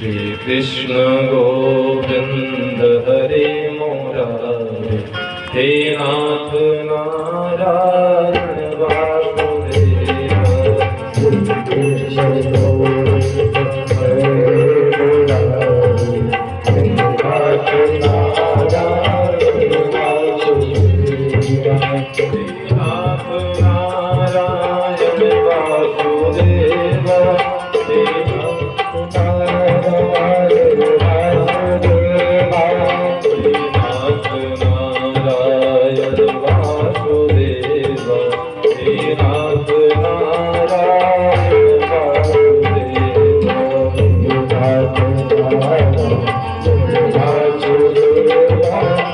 श्री कृष्ण गोविंद हरे मुरारे, हे नाथ नारायण वासुदेव। कृष्ण गोविंद हरे मुरारे, हे नाथ नारायण वासुदेव। हे नाथ नारायण वासुदेव,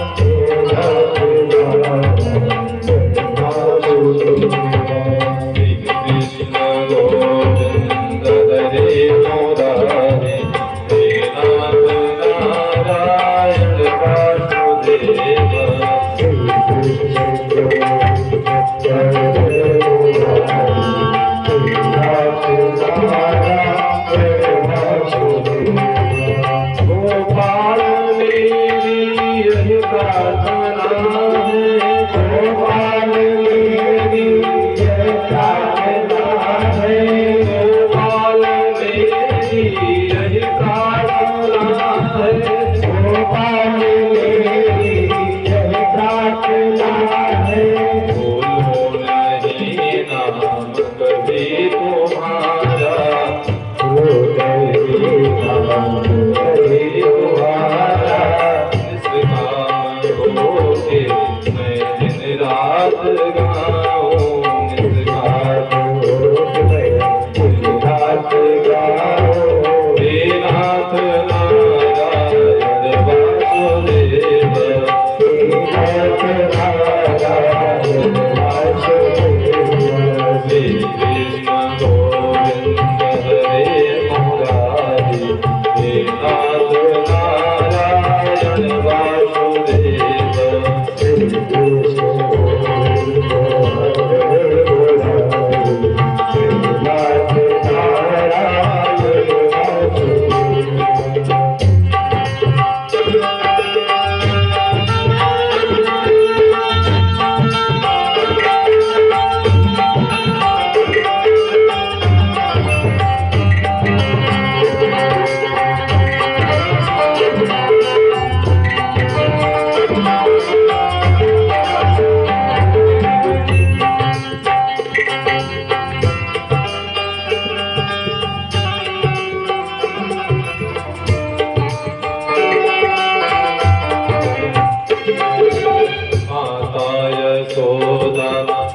हे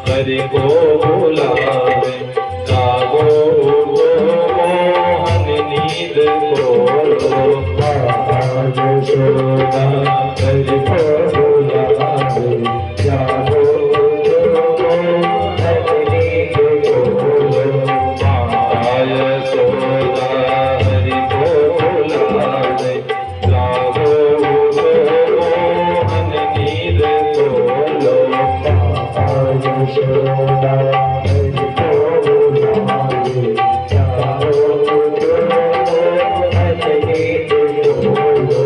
हरि को बुलावे, जागो उठो मोहन नींद खोलो। यशोदा हरि को बुलावे, जागो उठो मोहन नींद खोलो। यशोदा हरि को बुलावे, जागो उठो मोहन नींद खोलो। यशोदा हरि को बुलावे, जागो उठो मोहन नींद खोलो।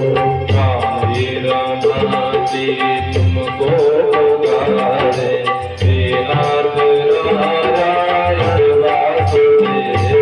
काली रमाती तुमको पुकारे, हे नाथ नारायण वासुदेव।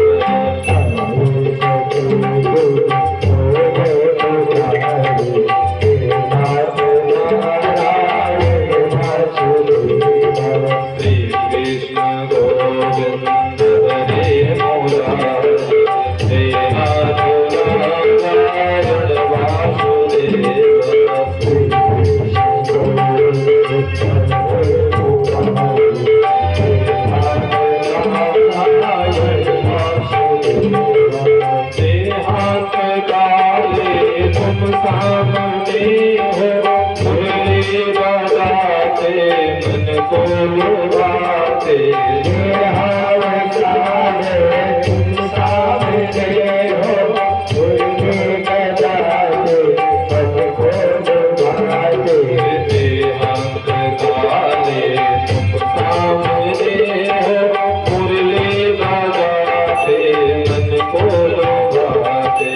मन को लुभाते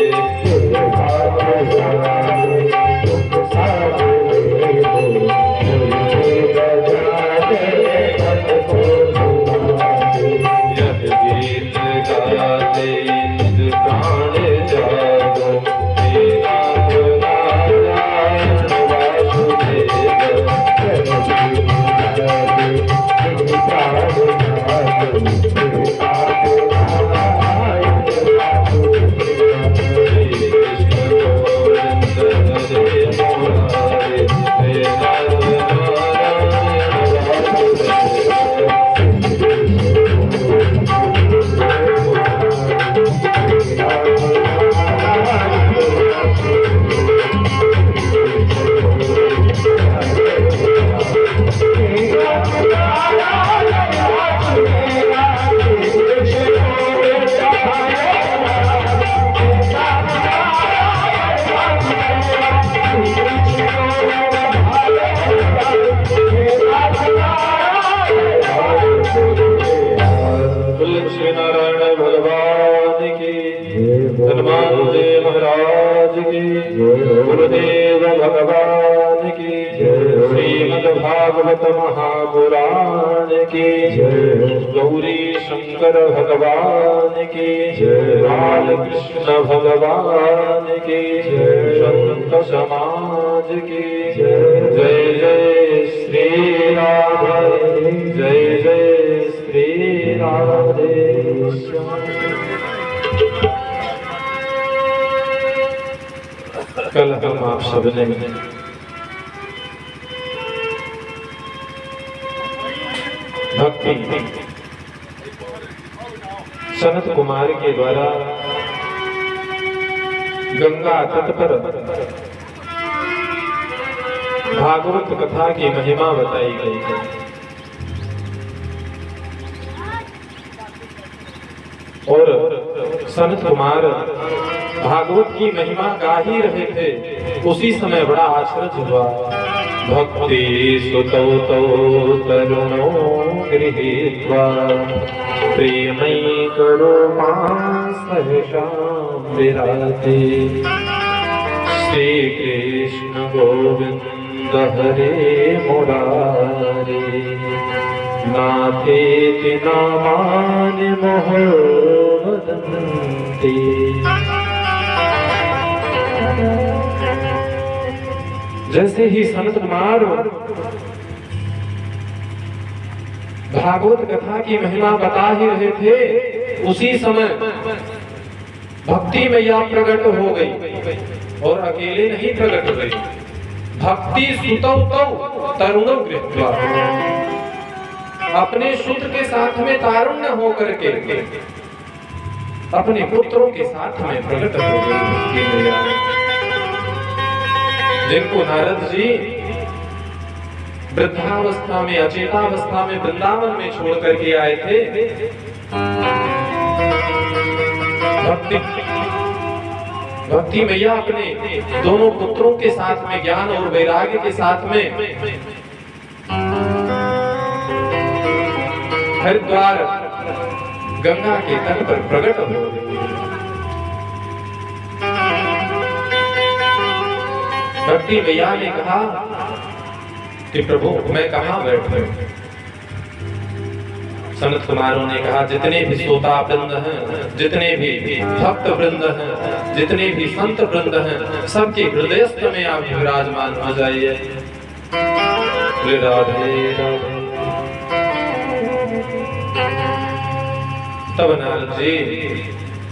हनुमान जी महाराज की, गुरुदेव भगवान की, श्रीमद् भागवत महापुराण की, गौरी शंकर भगवान की, बाल कृष्ण भगवान की, संत समाज की, जय जय श्री राधे, जय जय श्री राधे। कल हम आप सबने भक्ति सनत कुमार के द्वारा गंगा तट पर भागवत कथा की महिमा बताई गई है। और सनत कुमार भागवत की महिमा गा ही रहे थे, उसी समय बड़ा आश्चर्य हुआ। भक्ति सुतौ तौ तरुणो गृहीत्वा प्रेमई करो सहसां विराते। श्री कृष्ण गोविंद हरे मुरारे, नाथेति नामानि मोह वदन्ति। जैसे ही सनत कुमार भागवत कथा की महिमा बता ही रहे थे, उसी समय भक्ति मैया प्रकट हो गई। और अकेले नहीं प्रकट हो गई, भक्ति सुतौ तौ तरुणो गृहीत्वा, अपने सूत्र के साथ में तारुण्य हो करके अपने पुत्रों के साथ में प्रकट हो गई। जिनको नारद जी वृद्धावस्था में, अचेतावस्था में वृंदावन में छोड़ करके आए थे, भक्ति मैया अपने दोनों पुत्रों के साथ में ज्ञान और वैराग्य के साथ में हरिद्वार गंगा के तट पर प्रकट हो गई। भक्ति मैया ने कहा कि प्रभु मैं कहाँ बैठूं? सनत कुमारों ने कहा जितने भी श्रोता वृंद हैं, जितने भी भक्त वृंद हैं, जितने भी संत वृंद हैं, सबके हृदयस्थ में आप विराजमान हो जाइए। राधे राधे। तब नारद जी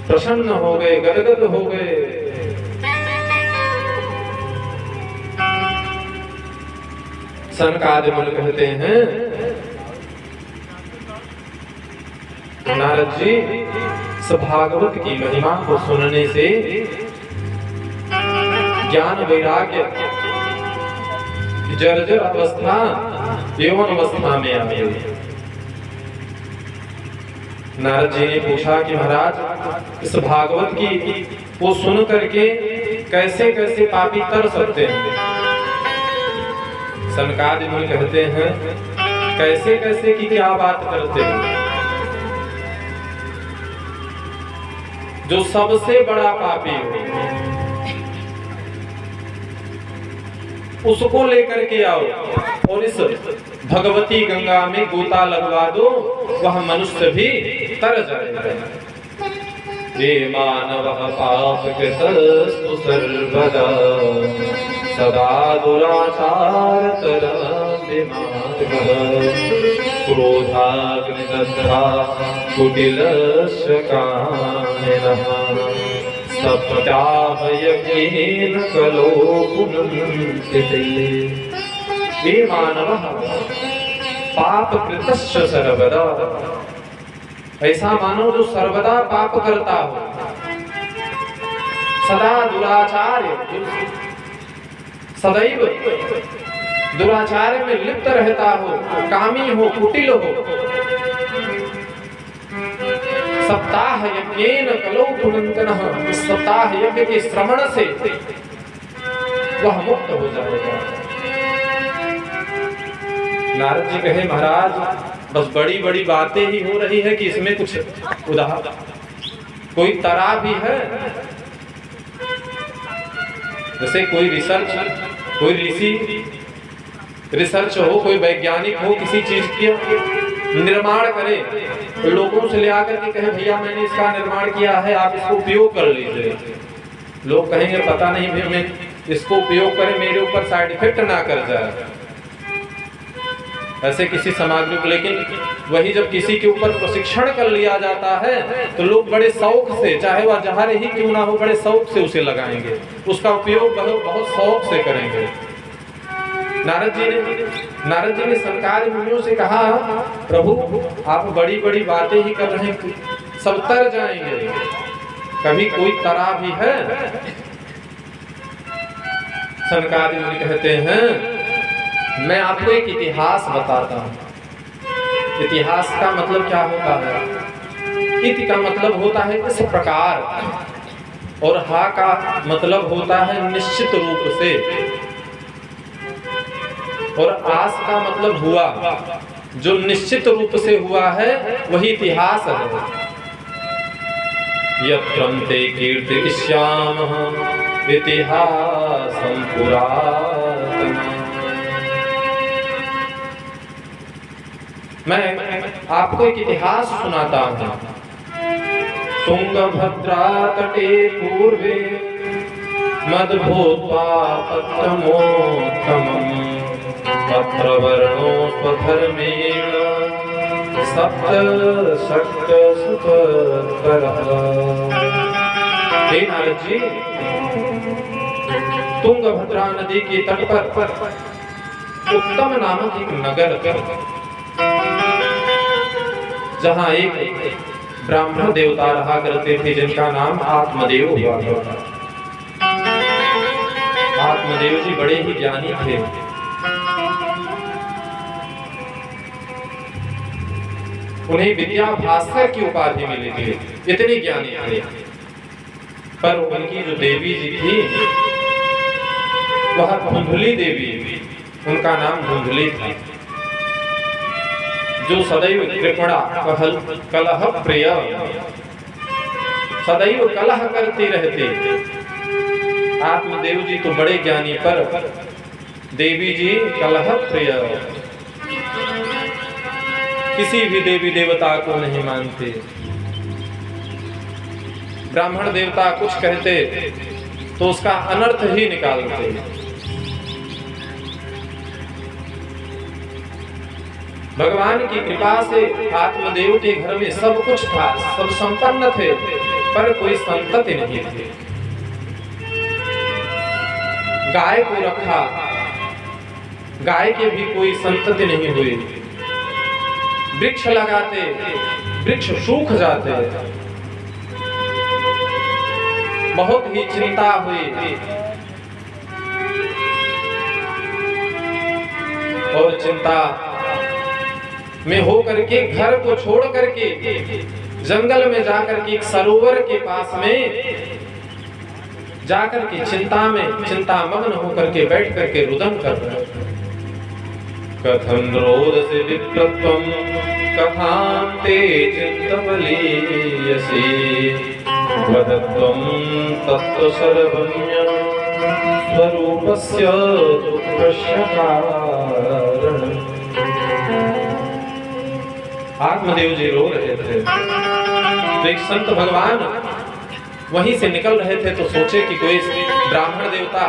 प्रसन्न हो गए, गदगद हो गए। सनकादि मुनि कहते हैं, नारद जी भागवत की महिमा को सुनने से ज्ञान वैराग्य जर्जर अवस्था यौवन अवस्था में आ गई। नारद जी ने पूछा कि महाराज इस भागवत की को सुन करके कैसे कैसे पापी तर सकते हैं? सनकादि मुनि कहते हैं कैसे कैसे की क्या बात करते हैं? जो सबसे बड़ा पापी हो उसको लेकर के आओ और इस भगवती गंगा में गोता लगवा दो, वह मनुष्य भी तर जाएगा। ये मानव पाप कृतस्तु सर्वदा सदा दुराचार क्रोधाग्निदग्धा कुटिलस्य कामिनः सत्याभयज्ञेन कलो पुनन्ति। ये मानवः पाप कृतस्य सर्वदा, ऐसा मानव जो सर्वदा पाप करता हो, सदा दुराचार्य, सदैव दुराचार्य में लिप्त रहता हो, कामी हो, कुटिल हो, सप्ताह यज्ञेन कलो पुनन्तनः, सप्ताह यज्ञ के श्रवण से वह मुक्त हो जाएगा। नारद जी कहे महाराज बस बड़ी बड़ी बातें ही हो रही है कि इसमें कुछ उदाहरण कोई तरा भी है? जैसे कोई ऋषि रिसर्च हो, कोई वैज्ञानिक हो, किसी चीज की निर्माण करे तो लोगों से ले आकर के कहे भैया मैंने इसका निर्माण किया है, आप इसको उपयोग कर लीजिए। लोग कहेंगे पता नहीं भी मैं इसको उपयोग करें, मेरे ऊपर साइड इफेक्ट ना कर जाए, ऐसे किसी सामग्री को। लेकिन वही जब किसी के ऊपर प्रशिक्षण कर लिया जाता है तो लोग बड़े शौक से, चाहे वह जहर ही क्यों ना हो, बड़े शौक से उसे लगाएंगे, उसका उपयोग बहुत शौक से करेंगे। नारद जी ने सनकादि मुनियों से कहा प्रभु आप बड़ी बड़ी बातें ही कर रहे हैं, सब तर जाएंगे, कभी कोई तरा भी है? सनकादि मुनि कहते हैं मैं आपको एक इतिहास बताता हूं। इतिहास का मतलब क्या होता है? इति का मतलब होता है इस प्रकार, और हा का मतलब होता है निश्चित रूप से, और आस का मतलब हुआ, जो निश्चित रूप से हुआ है वही इतिहास है। यत्रंते कीर्तिष्यामः इतिहासं पुरातनम्। मैं आपको एक इतिहास सुनाता हूँ। तुंगभद्रा तटे पूर्वे मदभूत्वा पत्रमोत्तमम् पत्रवर्णो स्वधर्मेण सप्त शक्त सुतरः। हे नारद जी, तुंगभद्रा नदी के तट पर उत्तम नामक एक नगर, जहाँ एक ब्राह्मण देवता रहा करते थे जिनका नाम आत्मदेव हुआ था। आत्मदेव जी बड़े ही ज्ञानी थे। उन्हें विद्या भास्कर की उपाधि मिली थी, इतने ज्ञानी थे। पर उनकी जो देवी जी थी वह धुंधली देवी, उनका नाम धुंधली था, जो सदैव कृपणा कलह प्रिय, सदैव कलह करती रहती। आत्मदेव जी तो बड़े ज्ञानी, पर देवी जी कलह प्रिय, किसी भी देवी देवता को नहीं मानते। ब्राह्मण देवता कुछ कहते तो उसका अनर्थ ही निकालते। भगवान की कृपा से आत्मदेव के घर में सब कुछ था, सब संपन्न थे, पर कोई संतति नहीं थी। गाय को रखा, गाय के भी कोई संतति नहीं हुई। वृक्ष लगाते, वृक्ष सूख जाते। बहुत ही चिंता हुई, और चिंता में हो करके घर को छोड़ करके जंगल में जाकर के एक सरोवर के पास में जाकर के चिंता मग्न होकर के बैठ करके रुदन कर रहे हैं। कथं रोदसी विप्रत्वं कथान्ते चित्तबलीयसी वदत्वं तत्त्व सर्वज्ञ स्वरूपस्य दुःखस्य कारणम्। आत्मदेव जी रो रहे थे, तो एक संत भगवान वहीं से निकल रहे थे, तो सोचे कि कोई ब्राह्मण देवता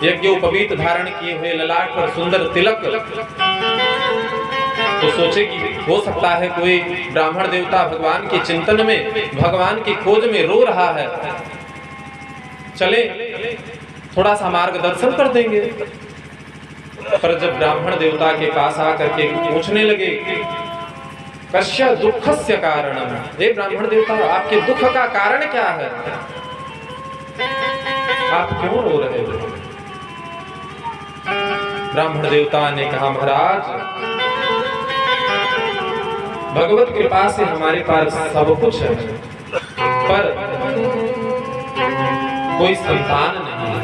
यज्ञोपवीत धारण किए हुए, ललाट पर सुंदर तिलक, तो सोचे कि हो सकता है कोई ब्राह्मण देवता भगवान के चिंतन में, भगवान की खोज में रो रहा है, चले थोड़ा सा मार्गदर्शन कर देंगे। पर जब ब्राह्मण देवता के पास आकर के पूछने लगे कस्य दुःखस्य कारणम, हे ब्राह्मण देवता आपके दुख का कारण क्या है, आप क्यों रो रहे हो? ब्राह्मण देवता ने कहा महाराज, भगवत कृपा से हमारे पास सब कुछ है, पर कोई संतान नहीं है।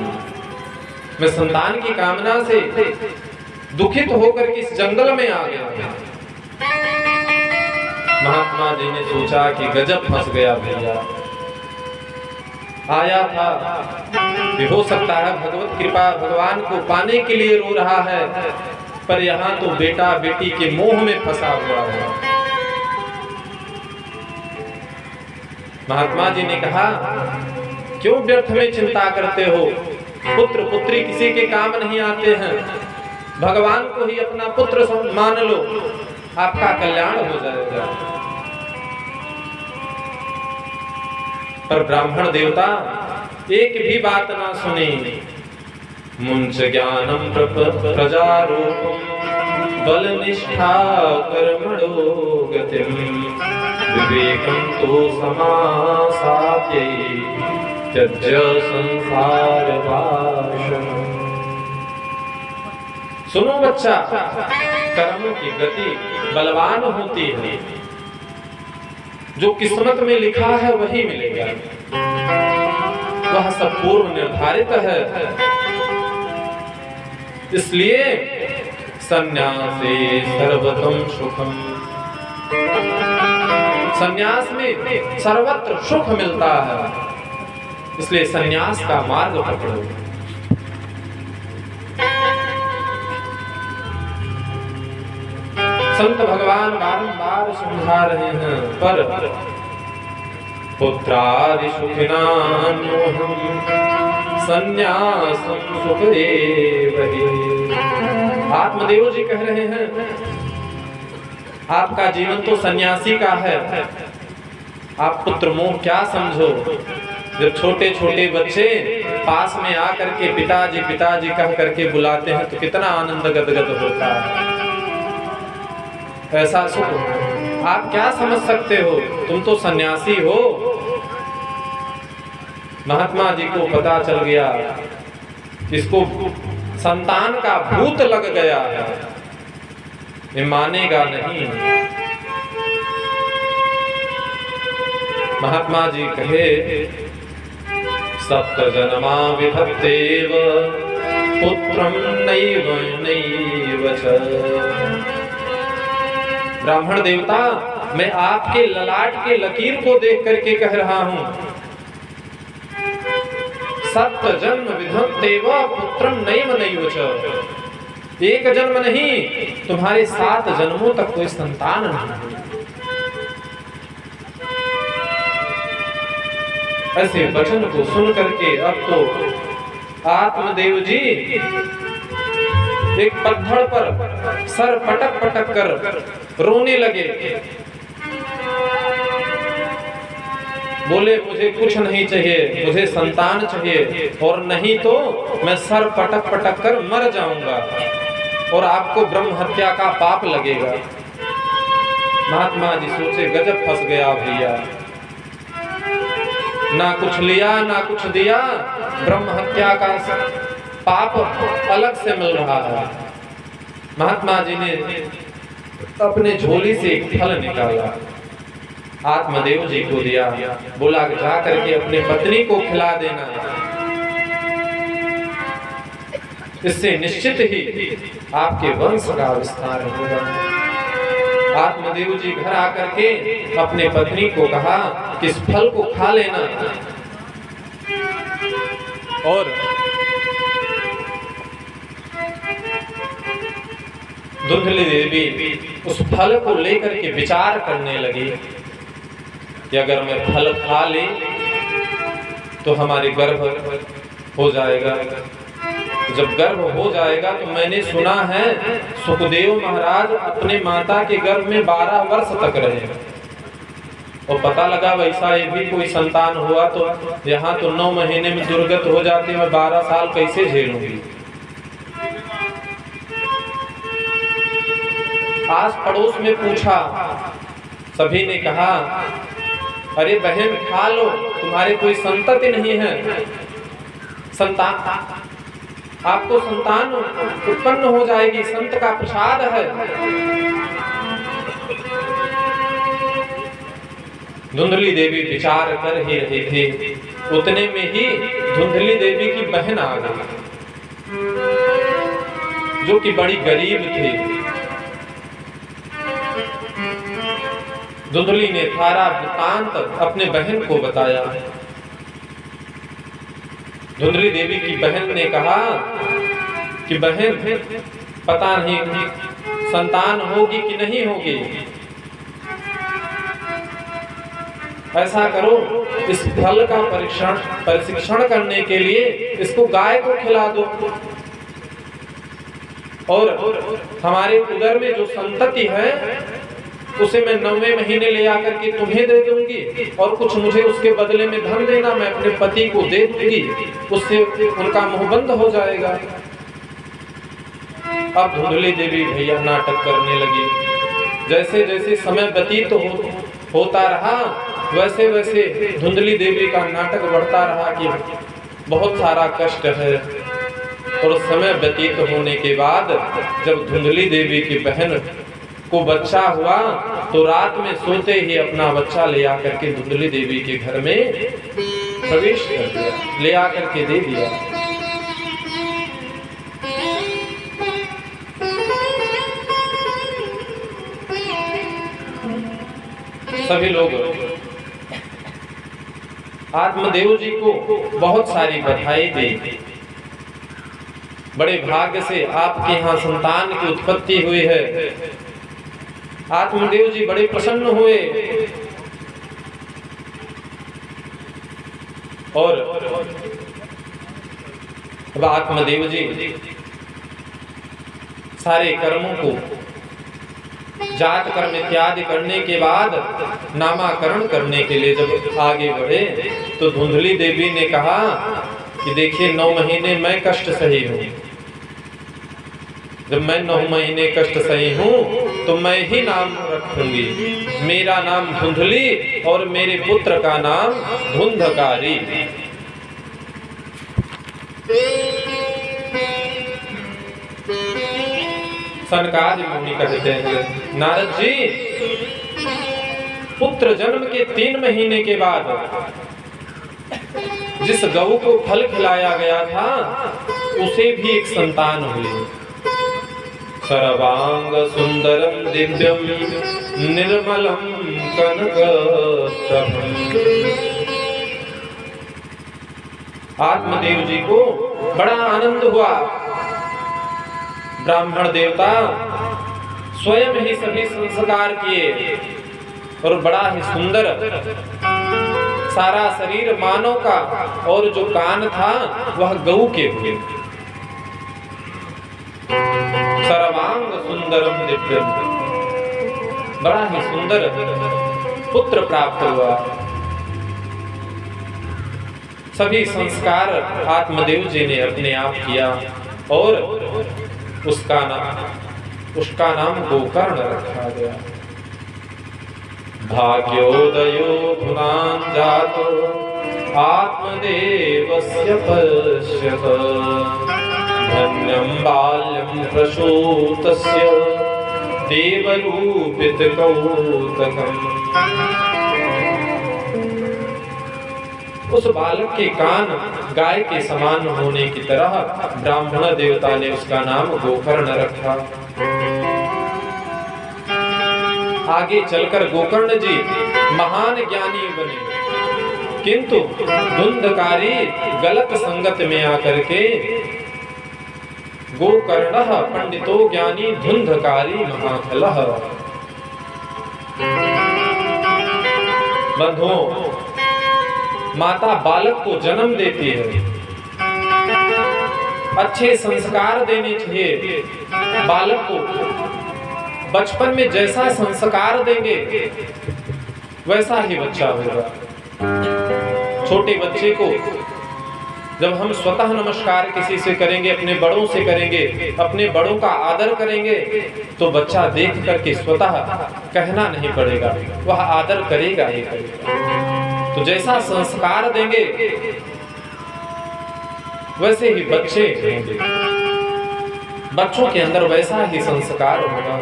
मैं संतान की कामना से दुखित होकर के इस जंगल में आ गया। महात्मा जी ने सोचा कि गजब फंस गया भैया, आया था कि हो सकता है भगवत कृपा भगवान को पाने के लिए रो रहा है, पर यहाँ तो बेटा बेटी के मोह में फंसा हुआ है। महात्मा जी ने कहा, क्यों व्यर्थ में चिंता करते हो? पुत्र पुत्री किसी के काम नहीं आते हैं, भगवान को ही अपना पुत्र मान लो, आपका कल्याण हो जाएगा। पर ब्राह्मण देवता एक भी बात ना सुनी। मुंच ज्ञानम प्रजारूपम बल निष्ठा कर्मणो गतिम विवेकम तो समासात्यै त्यज्य संसार भाषण। सुनो बच्चा, कर्मों की गति बलवान होती है, जो किस्मत में लिखा है वही मिलेगा, वह सब पूर्व निर्धारित है। इसलिए संन्यासे सर्वतम सुखम, संन्यास में सर्वत्र सुख मिलता है, इसलिए संन्यास का मार्ग पकड़ो। संत भगवान बारंबार समझा रहे हैं, पर पुत्रादि सुखिनान्योहम संन्यासम सुख एव हि। आत्मदेव जी कह रहे हैं, आपका जीवन तो सन्यासी का है, आप पुत्र मोह क्या समझो। जब छोटे छोटे बच्चे पास में आकर के पिताजी पिताजी कह करके बुलाते हैं तो कितना आनंद गदगद होता है। ऐसा सुख आप क्या समझ सकते हो, तुम तो सन्यासी हो। महात्मा जी को पता चल गया, इसको संतान का भूत लग गया है, ये मानेगा नहीं। महात्मा जी कहे, सप्त जन्मा विधत्तेव पुत्रं नैव नैव च। ब्राह्मण देवता, मैं आपके ललाट के लकीर को देख करके कह रहा हूं, सप्त जन्म विधत्तेव पुत्रं नैव नैव च। एक जन्म नहीं, तुम्हारे 7 जन्मों तक कोई संतान नहीं। ऐसे वचन को सुन करके अब तो आत्मदेव जी एक पत्थर पर सर पटक पटक कर रोने लगे। बोले, मुझे कुछ नहीं चाहिए, मुझे संतान चाहिए, और नहीं तो मैं सर पटक पटक कर मर जाऊंगा और आपको ब्रह्म हत्या का पाप लगेगा। महात्मा जी सोचे, गजब फंस गया भैया, ना कुछ लिया ना कुछ दिया, ब्रह्म हत्या का पाप अलग से मिल रहा है। महात्मा जी ने अपने झोली से एक फल निकाला, आत्मदेव जी को दिया, बोला जा करके अपने पत्नी को खिला देना, इससे निश्चित ही आपके वंश का विस्तार होगा। आत्मदेव जी घर आकर के अपने पत्नी को कहा कि इस फल को खा लेना, और धुंधली देवी उस फल को लेकर के विचार करने लगी कि अगर मैं फल खा ले तो हमारी गर्भ हो जाएगा। जब गर्भ हो जाएगा तो मैंने सुना है सुखदेव महाराज अपने माता के गर्भ में 12 वर्ष तक रहे, और पता लगा वैसा ये भी कोई संतान हुआ तो यहाँ तो 9 महीने में दुर्गत हो जाती, मैं 12 साल कैसे झेलूंगी। आस पड़ोस में पूछा, सभी ने कहा, अरे बहन खा लो, तुम्हारे कोई संतति नहीं है, संतान आपको संतान उत्पन्न हो जाएगी, संत का प्रसाद है। धुंधली देवी विचार कर ही रही थी, उतने में ही धुंधली देवी की बहन आ गई, जो कि बड़ी गरीब थी। धुंधली ने सारा वृत्तांत अपने बहन को बताया। धुंधली देवी की बहन ने कहा कि बहन, पता नहीं संतान होगी कि नहीं होगी, ऐसा करो, इस फल का परीक्षण करने के लिए इसको गाय को खिला दो, और हमारे उदर में जो संतति है उसे मैं 9वें महीने ले आकर के तुम्हें दे दूंगी, और कुछ मुझे उसके बदले में धन देना, मैं अपने पति को दे दूंगी, उससे उनका मुंह बंद हो जाएगा। अब धुंधली देवी भैया नाटक करने लगी। जैसे जैसे समय व्यतीत होता रहा, वैसे वैसे धुंधली देवी का नाटक बढ़ता रहा कि बहुत सारा कष्ट है। और समय व्यतीत होने के बाद जब धुंधली देवी की बहन को बच्चा हुआ, तो रात में सोते ही अपना बच्चा ले आकर के धुंधली देवी के घर में प्रवेश कर दिया, ले आकर के दे दिया। सभी लोग आत्मदेव जी को बहुत सारी बधाई दी। बड़े भाग्य से आपके यहाँ संतान की उत्पत्ति हुई है। आत्मदेव जी बड़े प्रसन्न हुए और अब आत्मदेव जी सारे कर्मों को जात कर्म इत्यादि करने के बाद नामाकरण करने के लिए जब आगे बढ़े, तो धुंधली देवी ने कहा कि देखिए 9 महीने मैं कष्ट सही हूँ, जब मैं 9 महीने कष्ट सही हूँ तो मैं ही नाम रखूंगी, मेरा नाम धुंधली और मेरे पुत्र का नाम धुंधकारी। सनकादि मुनि कहते हैं, नारद जी, पुत्र जन्म के 3 महीने के बाद जिस गऊ को फल खिलाया गया था उसे भी एक संतान हुई। सर्वांग सुंदरम दिव्यम निर्मलम कनकस्तभम। आत्मदेव जी को बड़ा आनंद हुआ। ब्राह्मण देवता स्वयं ही सभी संस्कार किए और बड़ा ही सुंदर सारा शरीर मानव का, और जो कान था वह गऊ के हुए। सर्वांग सुंदरम दिव्यम, बड़ा ही सुंदर पुत्र प्राप्त हुआ। सभी संस्कार आत्मदेव जी ने अपने आप किया और उसका नाम गोकर्ण रखा गया। भाग्योदयो धुनां जातो आत्मदेवस्य पश्यत, धन्यं बाल्यं प्रसूतस्य देवरूपित कौतकम्। उस बालक के कान गाय के समान होने की तरह ब्राह्मण देवता ने उसका नाम गोकर्ण रखा। आगे चलकर गोकर्ण जी महान ज्ञानी बने, किंतु धुंधकारी गलत संगत में आकर के गोकर्णः पंडितो ज्ञानी धुंधकारी महाखलः। बंधुओं, माता बालक को जन्म देती है, अच्छे संस्कार देने चाहिए बालक को। बचपन में जैसा संस्कार देंगे वैसा ही बच्चा होगा। छोटे बच्चे को जब हम स्वतः नमस्कार किसी से करेंगे, अपने बड़ों से करेंगे, अपने बड़ों का आदर करेंगे, तो बच्चा देख करके स्वतः कहना नहीं पड़ेगा, वह आदर करेगा ही करेगा। तो जैसा संस्कार देंगे वैसे ही बच्चे होंगे, बच्चों के अंदर वैसा ही संस्कार होगा।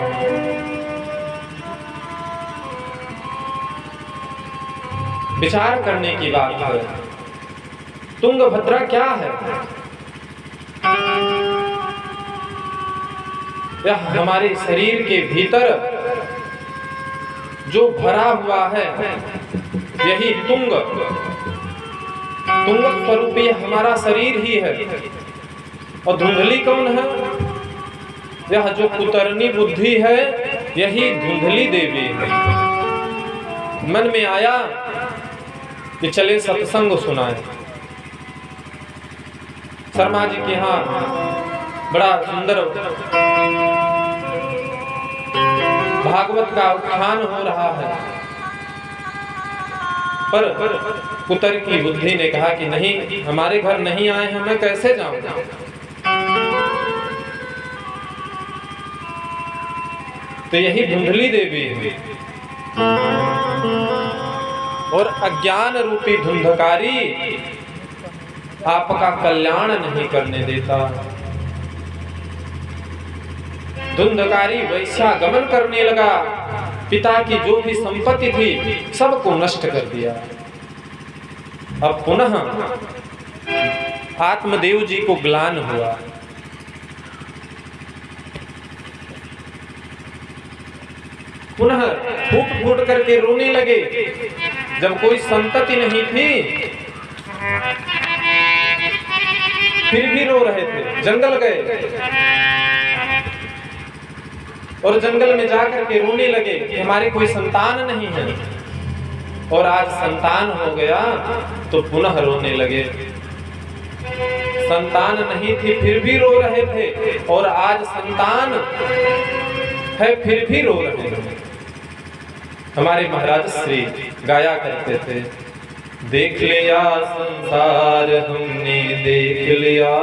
विचार करने की बात है, तुंगभद्रा क्या है? यह हमारे शरीर के भीतर जो भरा हुआ है यही तुंग तुंगक स्वरूप ये हमारा शरीर ही है। और धुंधली कौन है? यह जो कुतरनी बुद्धि है, यही धुंधली देवी है। मन में आया कि चले सत्संग सुनाए। शर्मा जी के यहाँ बड़ा सुंदर भागवत का उठान हो रहा है, पर पुत्र की बुद्धि ने कहा कि नहीं, हमारे घर नहीं आए हैं, मैं कैसे जाऊं। तो यही धुंधली देवी है। और अज्ञान रूपी धुंधकारी आपका कल्याण नहीं करने देता। धुंधकारी वैश्यागमन करने लगा, पिता की जो भी संपत्ति थी सबको नष्ट कर दिया। अब पुनः आत्मदेव जी को ग्लान हुआ। पुनः फूट फूट करके रोने लगे। जब कोई संतति नहीं थी फिर भी रो रहे थे। जंगल गए और जंगल में जाकर के रोने लगे कि हमारे कोई संतान नहीं है। और आज संतान हो गया तो पुनः रोने लगे। संतान नहीं थी फिर भी रो रहे थे, और आज संतान है फिर भी रो रहे हैं। हमारे महाराज श्री गाया करते थे, देख लिया संसार हमने देख लिया,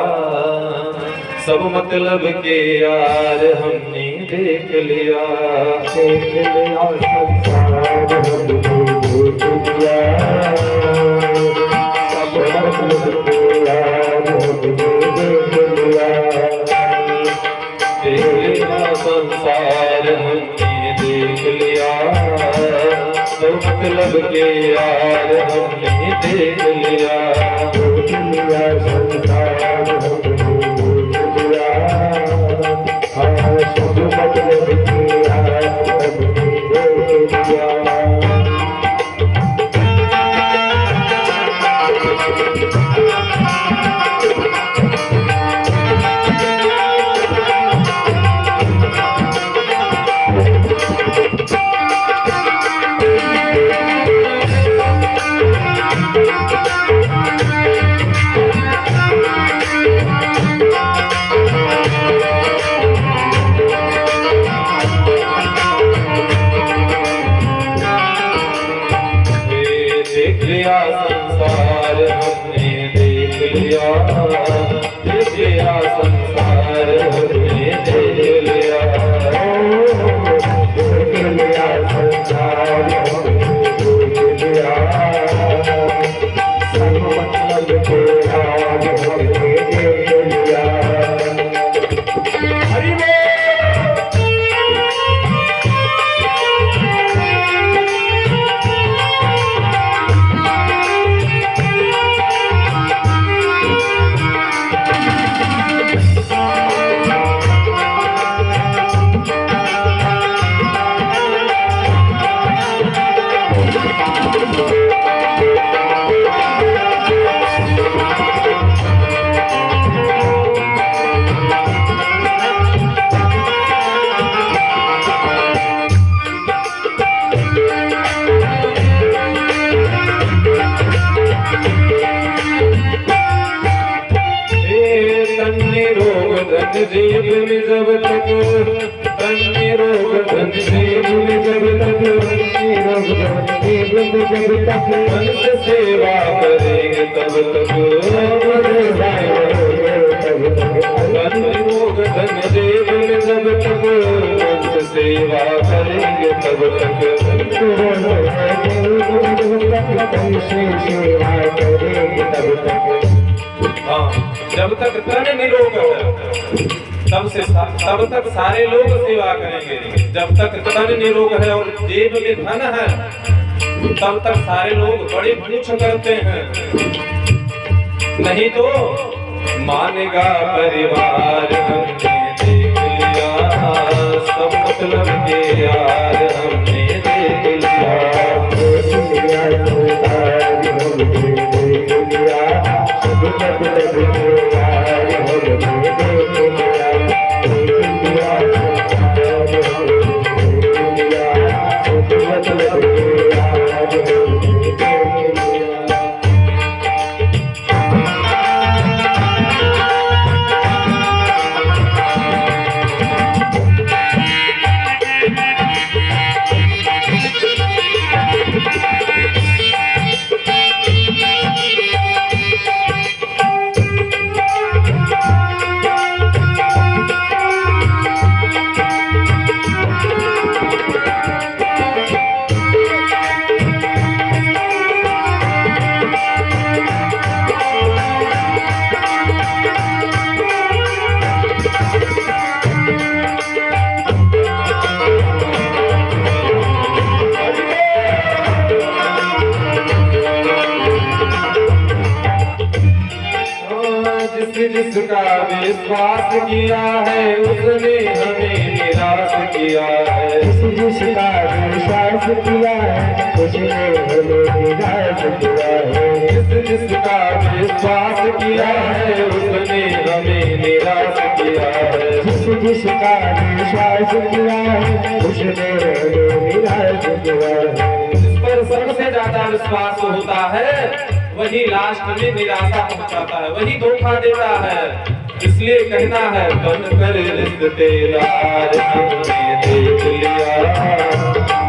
सब मतलब के यार हमने देख लिया। देख लिया संसार हमने देख लिया, सब मतलब के यार हमने देख लिया। देख लिया संसार हमने देख लिया, सब मतलब के यार हमने देख लिया। देख लिया संसार हमने देख लिया, सब मतलब के यार हमने देख लिया। जीव में जब तक अन्य रोग धन जीव में जब तक अन्य रोग धन जीव में जब तक मन से सेवा करेंगे तब तक अन्य रोग धन जीव में जब तक मन से सेवा करेंगे तब तक सेवा करेंगे तब तक। जब तक तन निरोग है तब तक सारे लोग सेवा करेंगे। जब तक तन निरोग है और जेब में धन है तब तक सारे लोग बड़े पूछ करते हैं। नहीं तो मानेगा परिवार हमने देख लिया, सब मतलब के यार हमने देख लिया। देख लिया जिसका विश्वास किया है उसने हमें निराश किया है। जिसका विश्वास किया है उसने हमें निराश किया है। जिसका विश्वास किया है उसने हमें निराश किया है। जिसका विश्वास किया है उसने हमें निराश किया है। जिस पर सबसे ज्यादा विश्वास होता है वही लास्ट में निराशा पहुंचाता है, वही धोखा देता है। इसलिए कहना है बनकर रिश्तेदार हमने देख लिया,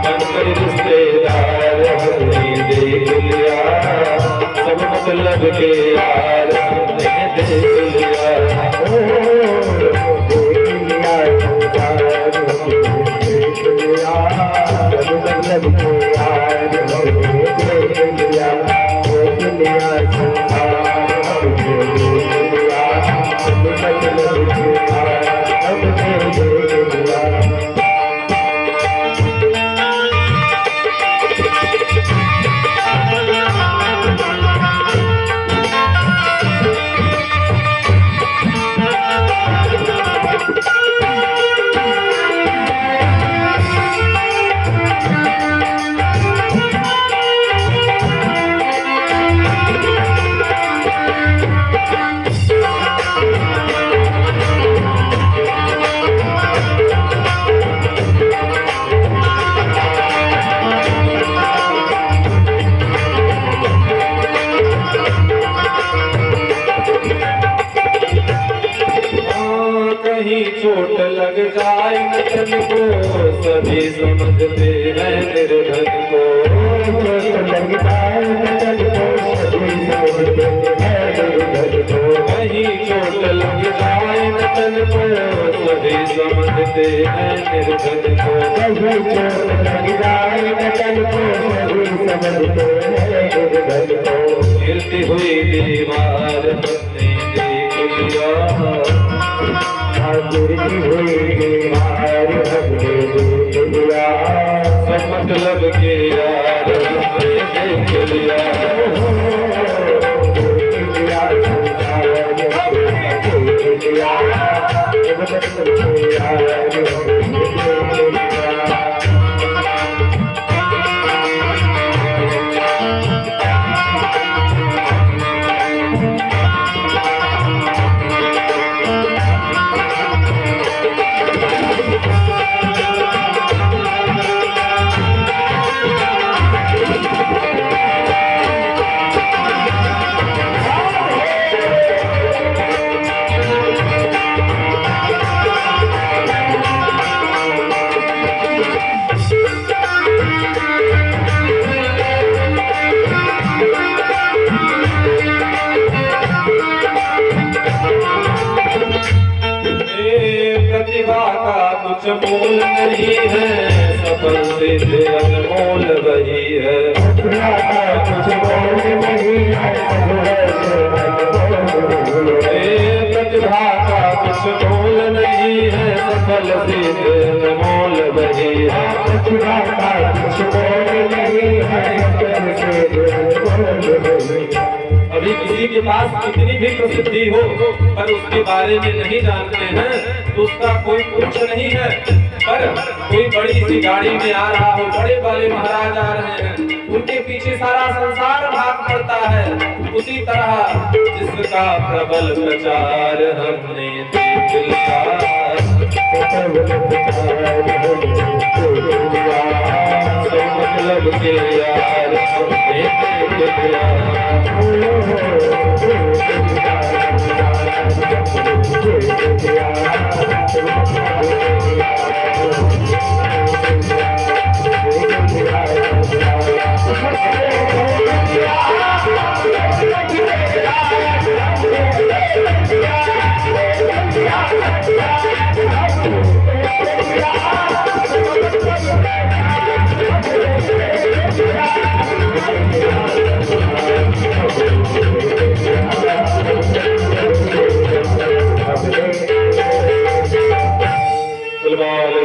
बनकर रिश्तेदार हमने देख लिया, सब मतलब के यार हमने देख लिया। मतलब के यार देख लिया। कहीं चोट लग जाए नचन को सभी समझते हैं निर्धन को। चोट लग जाए नचन को सभी समझते हैं निर्धन को। कहीं चोट लग जाए नचन को सभी समझते हैं निर्धन को। कहीं चोट लग जाए नचन को सभी समझते हैं निर्धन को। गिरती हुई दीवार हमने देख लिया, गिरती हुई दीवार हमने देख लिया, सब मतलब के यार हमने देख लिया। कुछ मोल नहीं है सफल से अनमोल वही है। कुछ मोल नहीं है प्रतिभा का कुछ मोल नहीं है सफल से अनमोल वही है। प्रतिभा का कुछ मोल नहीं है। अभी किसी के पास कितनी भी प्रसिद्धि हो पर उसके बारे में नहीं जानते हैं तो उसका कोई कुछ नहीं है। पर कोई बड़ी सी गाड़ी में आ रहा हो, बड़े वाले महाराज आ रहे हैं, उनके पीछे सारा संसार भाग पड़ता है। उसी तरह जिसका प्रबल प्रचार हमने देख लिया, मतलब के यार हमने देख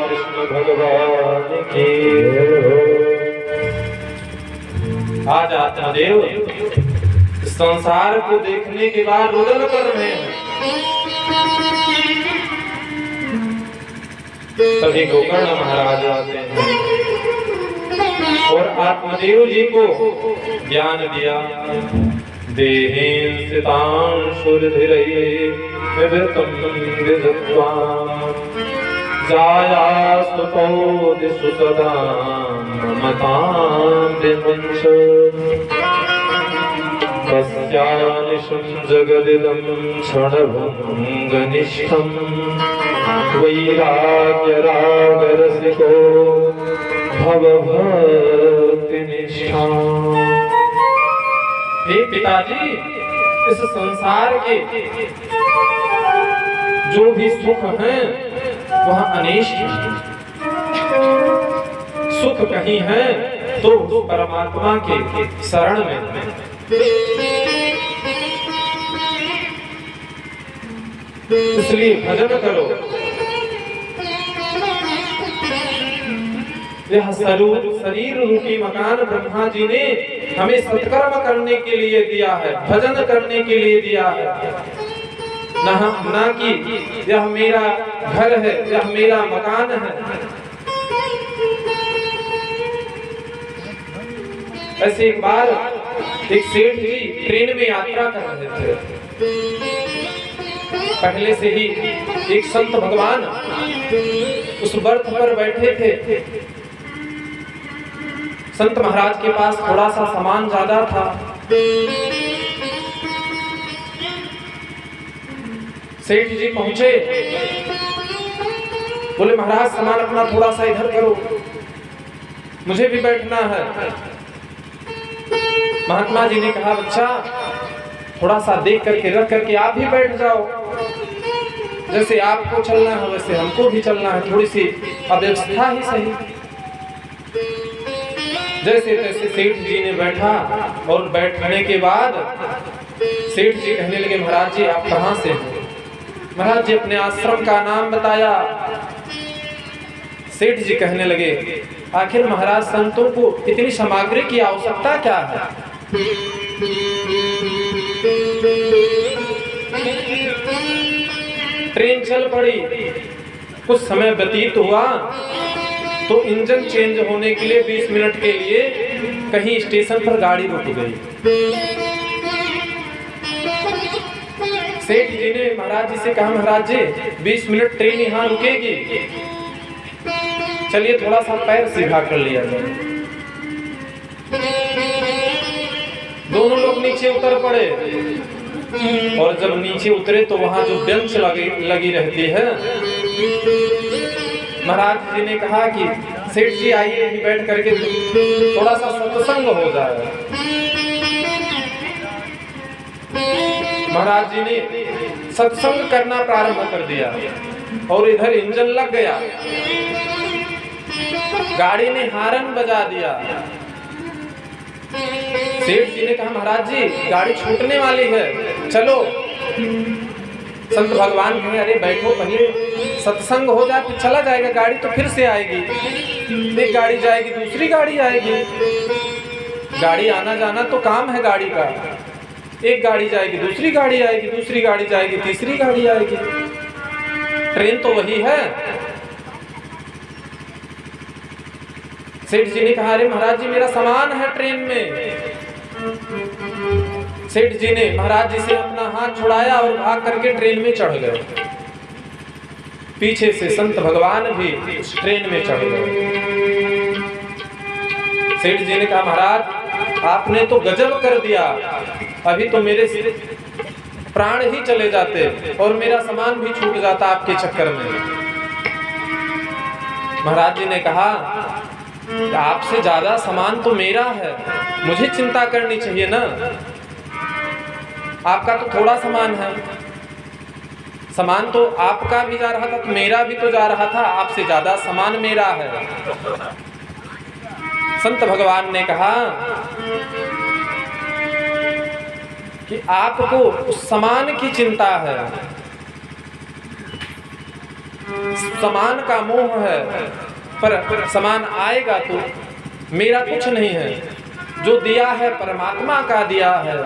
कृष्ण भगवान की। आज आत्मदेव संसार को देखने के बाद रुदन कर रहे हैं। तभी गोकर्ण महाराज आते हैं और आत्मदेव जी को ज्ञान दिया। देहेन सितांशुर्धिरये विवृतं विजत्वाम् जायास्तुतो दिशु सदा ममतां विमुञ्च तस्यानिशं जगदिदं क्षणभङ्गनिष्ठं वैराग्यरागरसिको भवभक्तिनिष्ठा। हे पिताजी, इस संसार के जो भी सुख हैं वह अनिष्ट है। सुख कहीं है तो परमात्मा के शरण में है। इसलिए भजन करो। यह शरीर रूपी मकान ब्रह्मा जी ने हमें सत्कर्म करने के लिए दिया है, भजन करने के लिए दिया है, ना कि यह मेरा घर है, यह मेरा मकान है। ऐसे एक बार एक सेठ जी ट्रेन में यात्रा कर रहे थे। पहले से ही एक संत भगवान उस बर्थ पर बैठे थे। संत महाराज के पास थोड़ा सा सामान ज्यादा था। सेठ जी पहुंचे, बोले महाराज सामान अपना थोड़ा सा इधर करो, मुझे भी बैठना है। महात्मा जी ने कहा बच्चा थोड़ा सा देख करके रख करके आप भी बैठ जाओ। जैसे आपको चलना है वैसे हमको भी चलना है, थोड़ी सी अव्यवस्था ही सही। जैसे तैसे सेठ जी ने बैठा और बैठने के बाद सेठ जी कहने लगे महाराज जी आप कहाँ से हैं? महाराज जी अपने आश्रम का नाम बताया। सेठ जी कहने लगे आखिर महाराज संतों को इतनी सामग्री की आवश्यकता क्या है? ट्रेन चल पड़ी, कुछ समय व्यतीत हुआ तो इंजन चेंज होने के लिए 20 मिनट के लिए कहीं स्टेशन पर गाड़ी रुक गई। सेठ जी ने महाराज जी से कहा महाराज जी 20 मिनट ट्रेन यहाँ रुकेगी, चलिए थोड़ा सा पैर सीधा कर लिया जाए। दोनों लोग नीचे उतर पड़े और जब नीचे उतरे तो वहां जो बेंच लगी रहती है, महाराज जी ने कहा कि सेठ जी आइए बैठ करके थोड़ा सा सत्संग हो जाए। महाराज जी ने सत्संग करना प्रारंभ कर दिया और इधर इंजन लग गया, गाड़ी ने हारन बजा दिया। सेठ जी ने कहा महाराज जी गाड़ी छूटने वाली है, चलो। संत भगवान कहे अरे बैठो, पहले सत्संग हो जाए फिर चला जाएगा, गाड़ी तो फिर से आएगी। एक गाड़ी जाएगी दूसरी गाड़ी आएगी, गाड़ी आना जाना तो काम है गाड़ी का। एक गाड़ी जाएगी, दूसरी गाड़ी आएगी, दूसरी गाड़ी जाएगी, तीसरी गाड़ी आएगी। ट्रेन तो वही है। सेठ जी ने कहा, अरे महाराज जी मेरा सामान है ट्रेन में। सेठ जी ने महाराज जी से अपना हाथ छुड़ाया और भाग करके ट्रेन में चढ़ गए। पीछे से संत भगवान भी ट्रेन में चढ़ गए। सेठ जी ने कहा, महाराज आपने तो गजब कर दिया, अभी तो मेरे प्राण ही चले जाते और मेरा सामान भी छूट जाता आपके चक्कर में। महाराज जी ने कहा, आपसे ज्यादा सामान तो मेरा है, मुझे चिंता करनी चाहिए ना। आपका तो थोड़ा सामान है, सामान तो आपका भी जा रहा था तो मेरा भी तो जा रहा था, आपसे ज्यादा सामान मेरा है। संत भगवान ने कहा कि आपको उस सामान की चिंता है, सामान का मोह है, पर सामान आएगा तो मेरा कुछ नहीं है, जो दिया है परमात्मा का दिया है।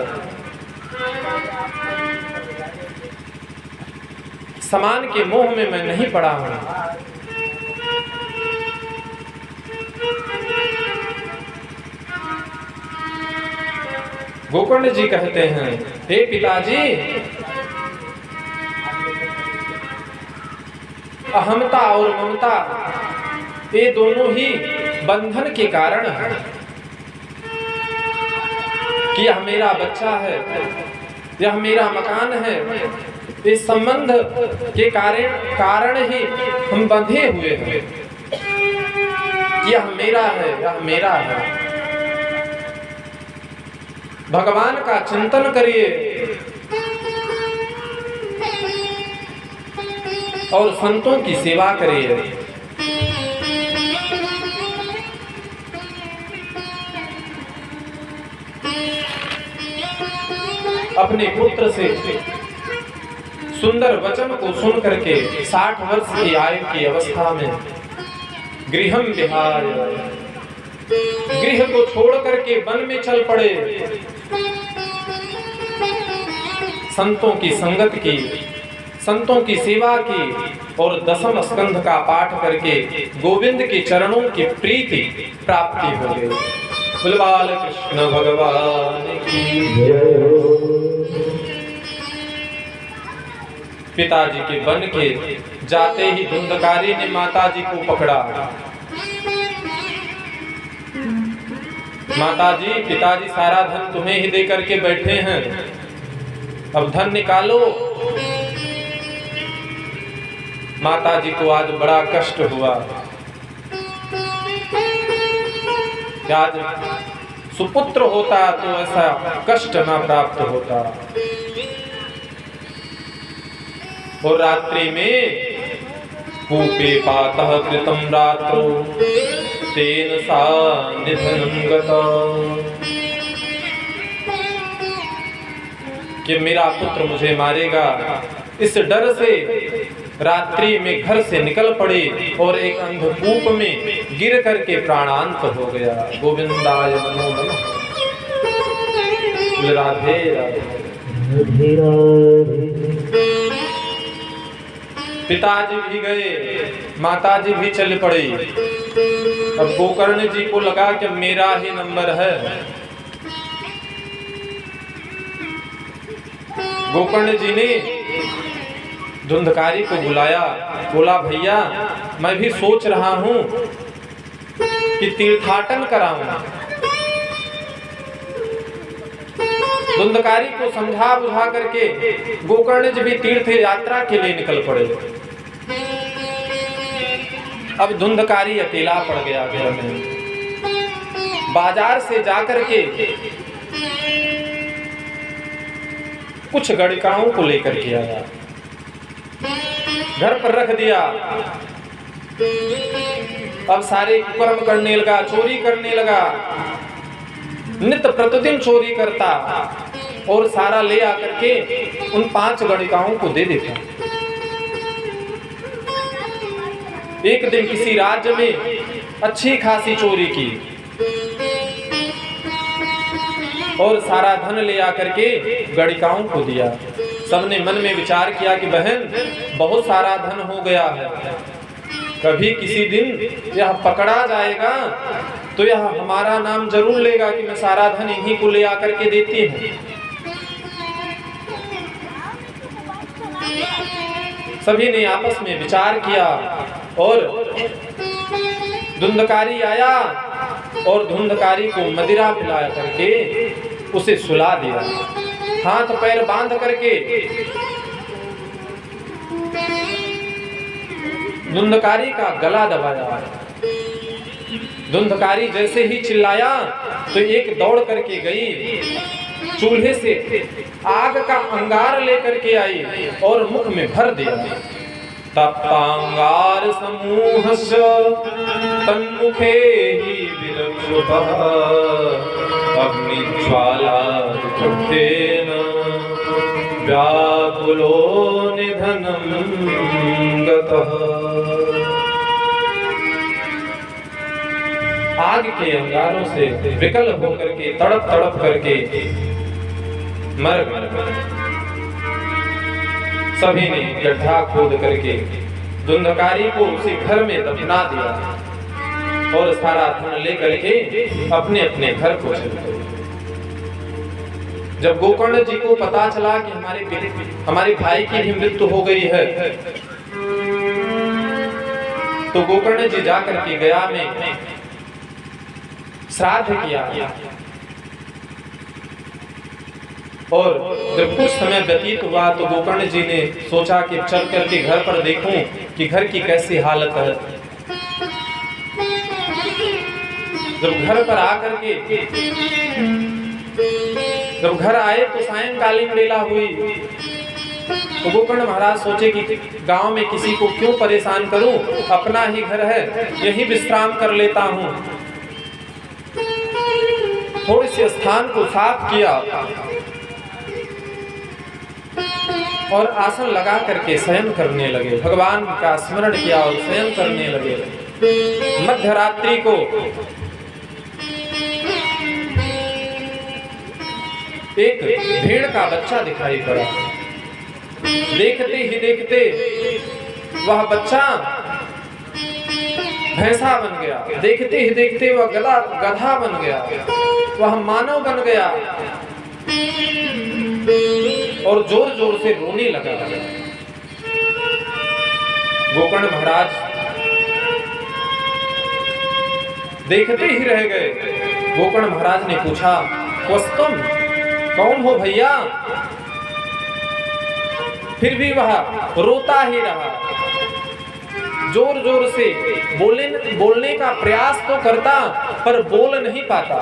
सामान के मोह में मैं नहीं पड़ा हूं। गोकर्ण जी कहते हैं, हे पिताजी, अहमता और ममता ये दोनों ही बंधन के कारण है कि यह मेरा बच्चा है, यह मेरा मकान है। इस संबंध के कारण ही हम बंधे हुए हैं। यह मेरा है, यह मेरा है। भगवान का चिंतन करिए और संतों की सेवा करिए। अपने पुत्र से सुंदर वचन को सुन करके 60 वर्ष की आयु की अवस्था में गृहम विहाय, गृह को छोड़ करके वन में चल पड़े। संतों की संगत की, संतों की सेवा की और दशम स्कंध का पाठ करके गोविंद के चरणों की प्रीति प्राप्ति हो गई। बाल कृष्ण भगवान की जय। पिताजी के बन के जाते ही धुंधकारी ने माताजी को पकड़ा। माताजी, पिताजी सारा धन तुम्हें ही दे करके बैठे हैं, अब धन निकालो। माताजी को आज बड़ा कष्ट हुआ। आज सुपुत्र होता तो ऐसा कष्ट ना प्राप्त होता। और रात्रि में कूपे पातः कृतं रात्रौ तेन सा निधनं गता, कि मेरा पुत्र मुझे मारेगा, इस डर से रात्रि में घर से निकल पड़े और एक अंधकूप में गिर करके प्राणांत हो गया। गोविंदाय नमो नमः। राधे राधे। पिताजी भी गए, माताजी भी चल पड़ी। अब गोकर्ण जी को लगा कि मेरा ही नंबर है। गोकर्ण जी ने धुंधकारी को बुलाया, बोला भैया मैं भी सोच रहा हूं कि तीर्थाटन कराऊं। धुंधकारी को समझा बुझा करके गोकर्ण जी भी तीर्थ यात्रा के लिए निकल पड़े। अब धुंधकारी अकेला पड़ गया घर में। बाजार से जाकर के कुछ गणिकाओं को लेकर के आया, घर पर रख दिया। अब सारे कुकर्म करने लगा, चोरी करने लगा, नित्य प्रतिदिन चोरी करता और सारा ले आकर के उन 5 गणिकाओं को दे देता। एक दिन किसी राज्य में अच्छी खासी चोरी की, और सारा धन ले आकर के गणिकाओं को दिया। सबने मन में विचार किया कि बहन बहुत सारा धन हो गया है, कभी किसी दिन यह पकड़ा जाएगा तो यह हमारा नाम जरूर लेगा कि मैं सारा धन इन्हीं को ले आकर के देती हूँ। सभी ने आपस में विचार किया और धुंधकारी आया और धुंधकारी को मदिरा पिला करके उसे सुला दिया, हाथ पैर बांध करके। धुंधकारी का गला दबाया। धुंधकारी जैसे ही चिल्लाया तो एक दौड़ करके गई, चूल्हे से आग का अंगार लेकर के आई और मुख में भर दिया। तप्तांगार समूहस्य तन्मुखे ही विलक्षुपः अग्निज्वाला विदग्धेन व्याकुलो निधनं गतः। आग के अंगारों से विकल होकर के तड़प तड़प करके मर गए। सभी ने गड्ढा खोद करके धुंधकारी को उसी घर में दफना दिया और सारा धन लेकर के अपने अपने घर को चले गए। जब गोकर्ण जी को पता चला कि हमारे भाई की भी मृत्यु हो गई है, तो गोकर्ण जी जाकर के गया में श्राद्ध किया और जब कुछ समय व्यतीत हुआ तो गोकर्ण जी ने सोचा कि चल करके घर पर देखूं कि घर की कैसी हालत है। जब घर पर आकर के जब घर आए तो सायंकालीन बेला हुई, तो गोकर्ण महाराज सोचे कि गांव में किसी को क्यों परेशान करूं, अपना ही घर है, यही विश्राम कर लेता हूं। थोड़े से स्थान को साफ किया और आसन लगा करके शयन करने लगे, भगवान का स्मरण किया और शयन करने लगे। मध्य रात्रि को एक भेड़ का बच्चा दिखाई पड़ा। देखते ही देखते वह बच्चा भैंसा बन गया, देखते ही देखते वह गधा बन गया, वह मानव बन गया और जोर जोर से रोने लगा। गोकर्ण महाराज देखते ही रह गए। गोकर्ण महाराज ने पूछा, तुम कौन हो भैया? फिर भी वह रोता ही रहा, जोर जोर से बोलने का प्रयास तो करता पर बोल नहीं पाता।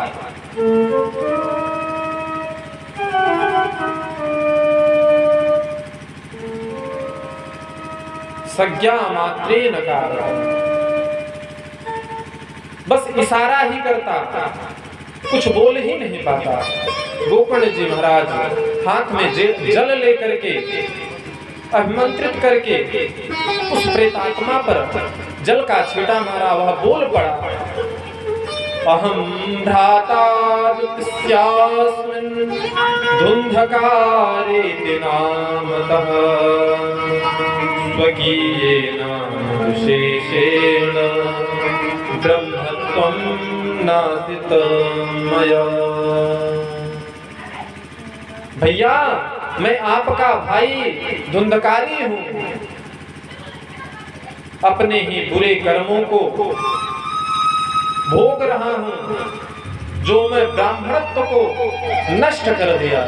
संज्ञा मात्रेण कारयन्, बस इशारा ही करता, कुछ बोल ही नहीं पाता। गोकर्ण जी महाराज हाथ में जल लेकर के अभिमंत्रित करके उस प्रेतात्मा पर जल का छींटा मारा, वह बोल पड़ा, अहम भ्राता युक्स्यास्मिन् धुंधकारेति नामतः स्वकीयेन विशेषेण ब्रह्मत्वं नासितं मया। भैया, मैं आपका भाई धुंधकारी हूँ, अपने ही बुरे कर्मों को भोग रहा हूँ, जो मैं ब्राह्मणत्व को नष्ट कर दिया।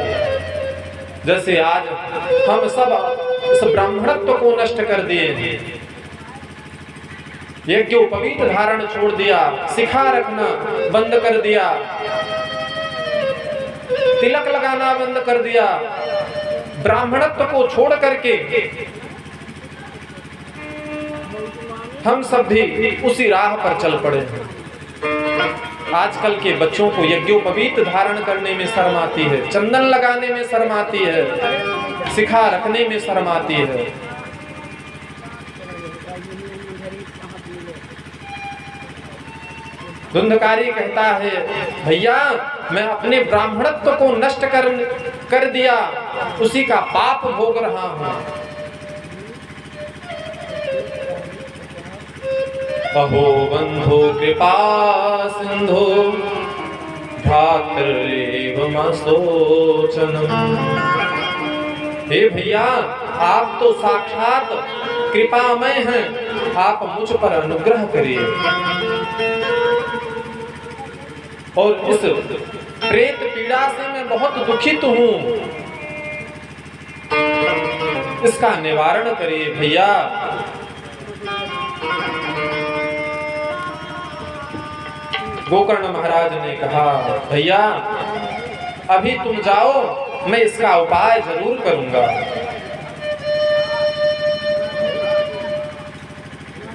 जैसे आज हम सब इस ब्राह्मणत्व को नष्ट कर दिए, यज्ञोपवीत धारण छोड़ दिया, शिखा रखना बंद कर दिया, तिलक लगाना बंद कर दिया, ब्राह्मणत्व को छोड़ करके हम सब भी उसी राह पर चल पड़े हैं। आजकल के बच्चों को यज्ञोपवीत धारण करने में शर्म आती है, चंदन लगाने में शर्म आती है, शिखा रखने में शर्म आती है। धुंधकारी कहता है, भैया मैं अपने ब्राह्मणत्व को नष्ट कर दिया, उसी का पाप भोग रहा हूं। अहो बंधो कृपा सिंधो भ्रातृशोचनम्। हे भैया, आप तो साक्षात कृपामय हैं, आप मुझ पर अनुग्रह करिए और इस प्रेत पीड़ा से मैं बहुत दुखित हूं, इसका निवारण करिए भैया। गोकर्ण महाराज ने कहा, भैया अभी तुम जाओ, मैं इसका उपाय जरूर करूंगा।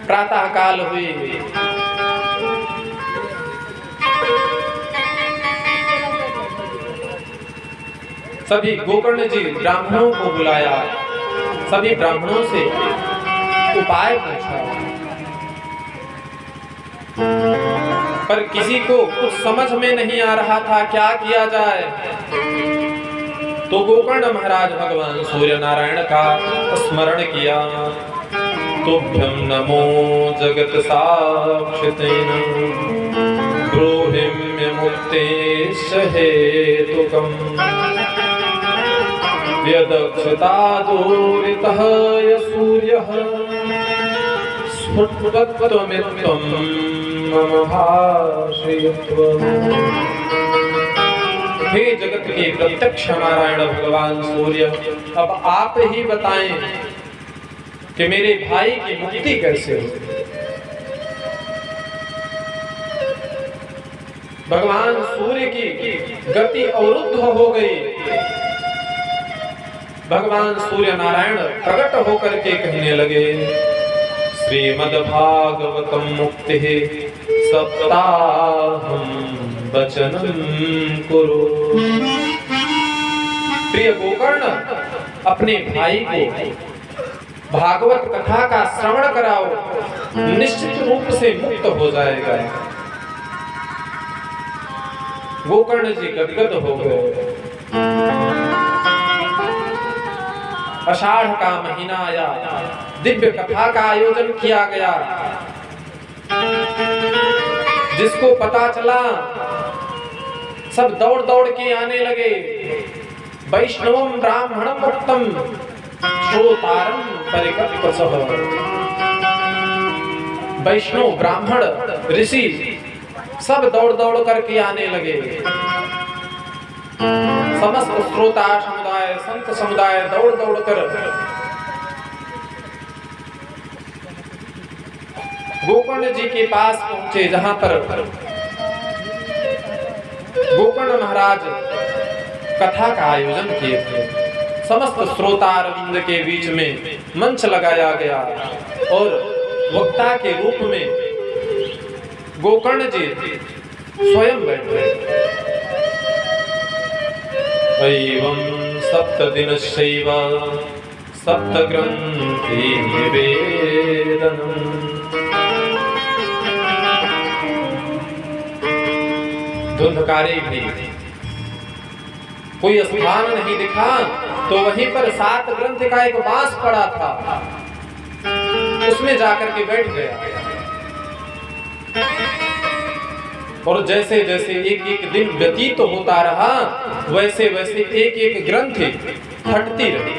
प्रातः काल हुई, सभी गोकर्ण जी ब्राह्मणों को बुलाया, सभी ब्राह्मणों से उपाय पूछा, पर किसी को कुछ समझ में नहीं आ रहा था क्या किया जाए। तो गोकर्ण महाराज भगवान सूर्य नारायण का स्मरण किया। तुभ्यं नमो जगत साक्षितेन ब्रूहिम्य मुक्तेश्च हेतुकम् यदक्षता दूरितः सूर्यः स्फुटत्वमित्त्वं मम भाषयित्वम्। हे जगत के प्रत्यक्ष नारायण भगवान सूर्य, अब आप ही बताएं कि मेरे भाई की मुक्ति कैसे हो। भगवान सूर्य की गति अवरुद्ध हो गई। भगवान सूर्य नारायण प्रकट होकर के कहने लगे, श्रीमद्भागवतम मुक्ति सप्ताहं वचनं कुरु। प्रिय गोकर्ण, अपने भाई को भागवत कथा का श्रवण कराओ, निश्चित रूप से मुक्त हो जाएगा। गोकर्ण जी गदगद हो गए। आषाढ़ का महीना आया, दिव्य कथा का आयोजन किया गया। जिसको पता चला सब दौड़ दौड़ के आने लगे। वैष्णवं ब्राह्मणं भक्तं श्रोतारं परिकल्पसः। वैष्णव ब्राह्मण ऋषि सब दौड़ दौड़ करके आने लगे। समस्त श्रोता समुदाय, संत समुदाय दौड़ दौड़ कर गोकर्ण जी के पास पहुंचे, जहां पर गोकर्ण महाराज कथा का आयोजन किए थे। समस्त श्रोता अरविंद के बीच में मंच लगाया गया और वक्ता के रूप में गोकर्ण जी स्वयं बैठे। एवं सप्तदिनस्यैव सप्तग्रन्थि निवेदनम्। धुंधकारी भी कोई स्थान नहीं दिखा, तो वहीं पर 7 ग्रंथ का एक बांस पड़ा था, उसमें जाकर के बैठ गया। और जैसे जैसे एक एक दिन व्यतीत होता रहा, वैसे वैसे एक एक ग्रंथि फटती रही।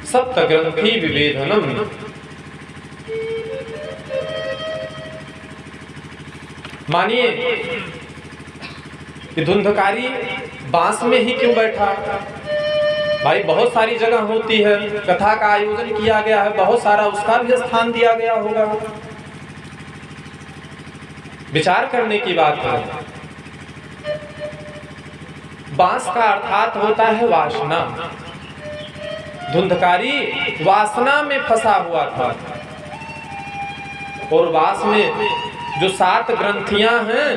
सप्त ग्रंथि विभेदनम। मानिए कि धुंधकारी बांस में ही क्यों बैठा? भाई बहुत सारी जगह होती है, कथा का आयोजन किया गया है, बहुत सारा उसका भी स्थान दिया गया होगा। विचार करने की बात है। बांस का अर्थात होता है वासना। धुंधकारी वासना में फंसा हुआ था और वास में जो 7 ग्रंथियां हैं,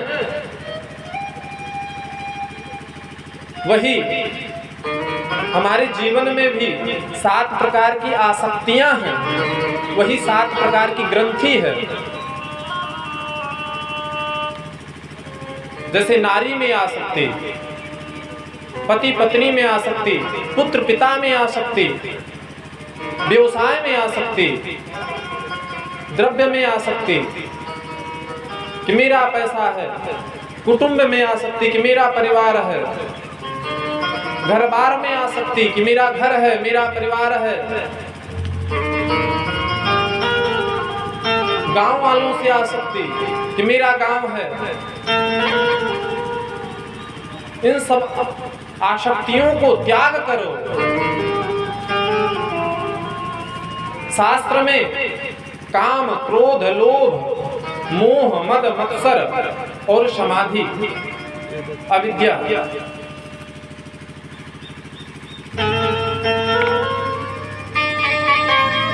वही हमारे जीवन में भी 7 प्रकार की आसक्तियां हैं। वही 7 प्रकार की ग्रंथि है। जैसे नारी में आसक्ति, पति पत्नी में आसक्ति, पुत्र पिता में आसक्ति, व्यवसाय में आसक्ति, द्रव्य में आसक्ति कि मेरा पैसा है, कुटुंब में आसक्ति कि मेरा परिवार है, घर बार में आसक्ति कि मेरा घर है, मेरा परिवार है, गांव वालों से आसक्ति कि मेरा गांव है। इन सब आसक्तियों को त्याग करो। शास्त्र में काम, क्रोध, लोभ, मोह, मद, मत्सर और समाधि, अविद्या,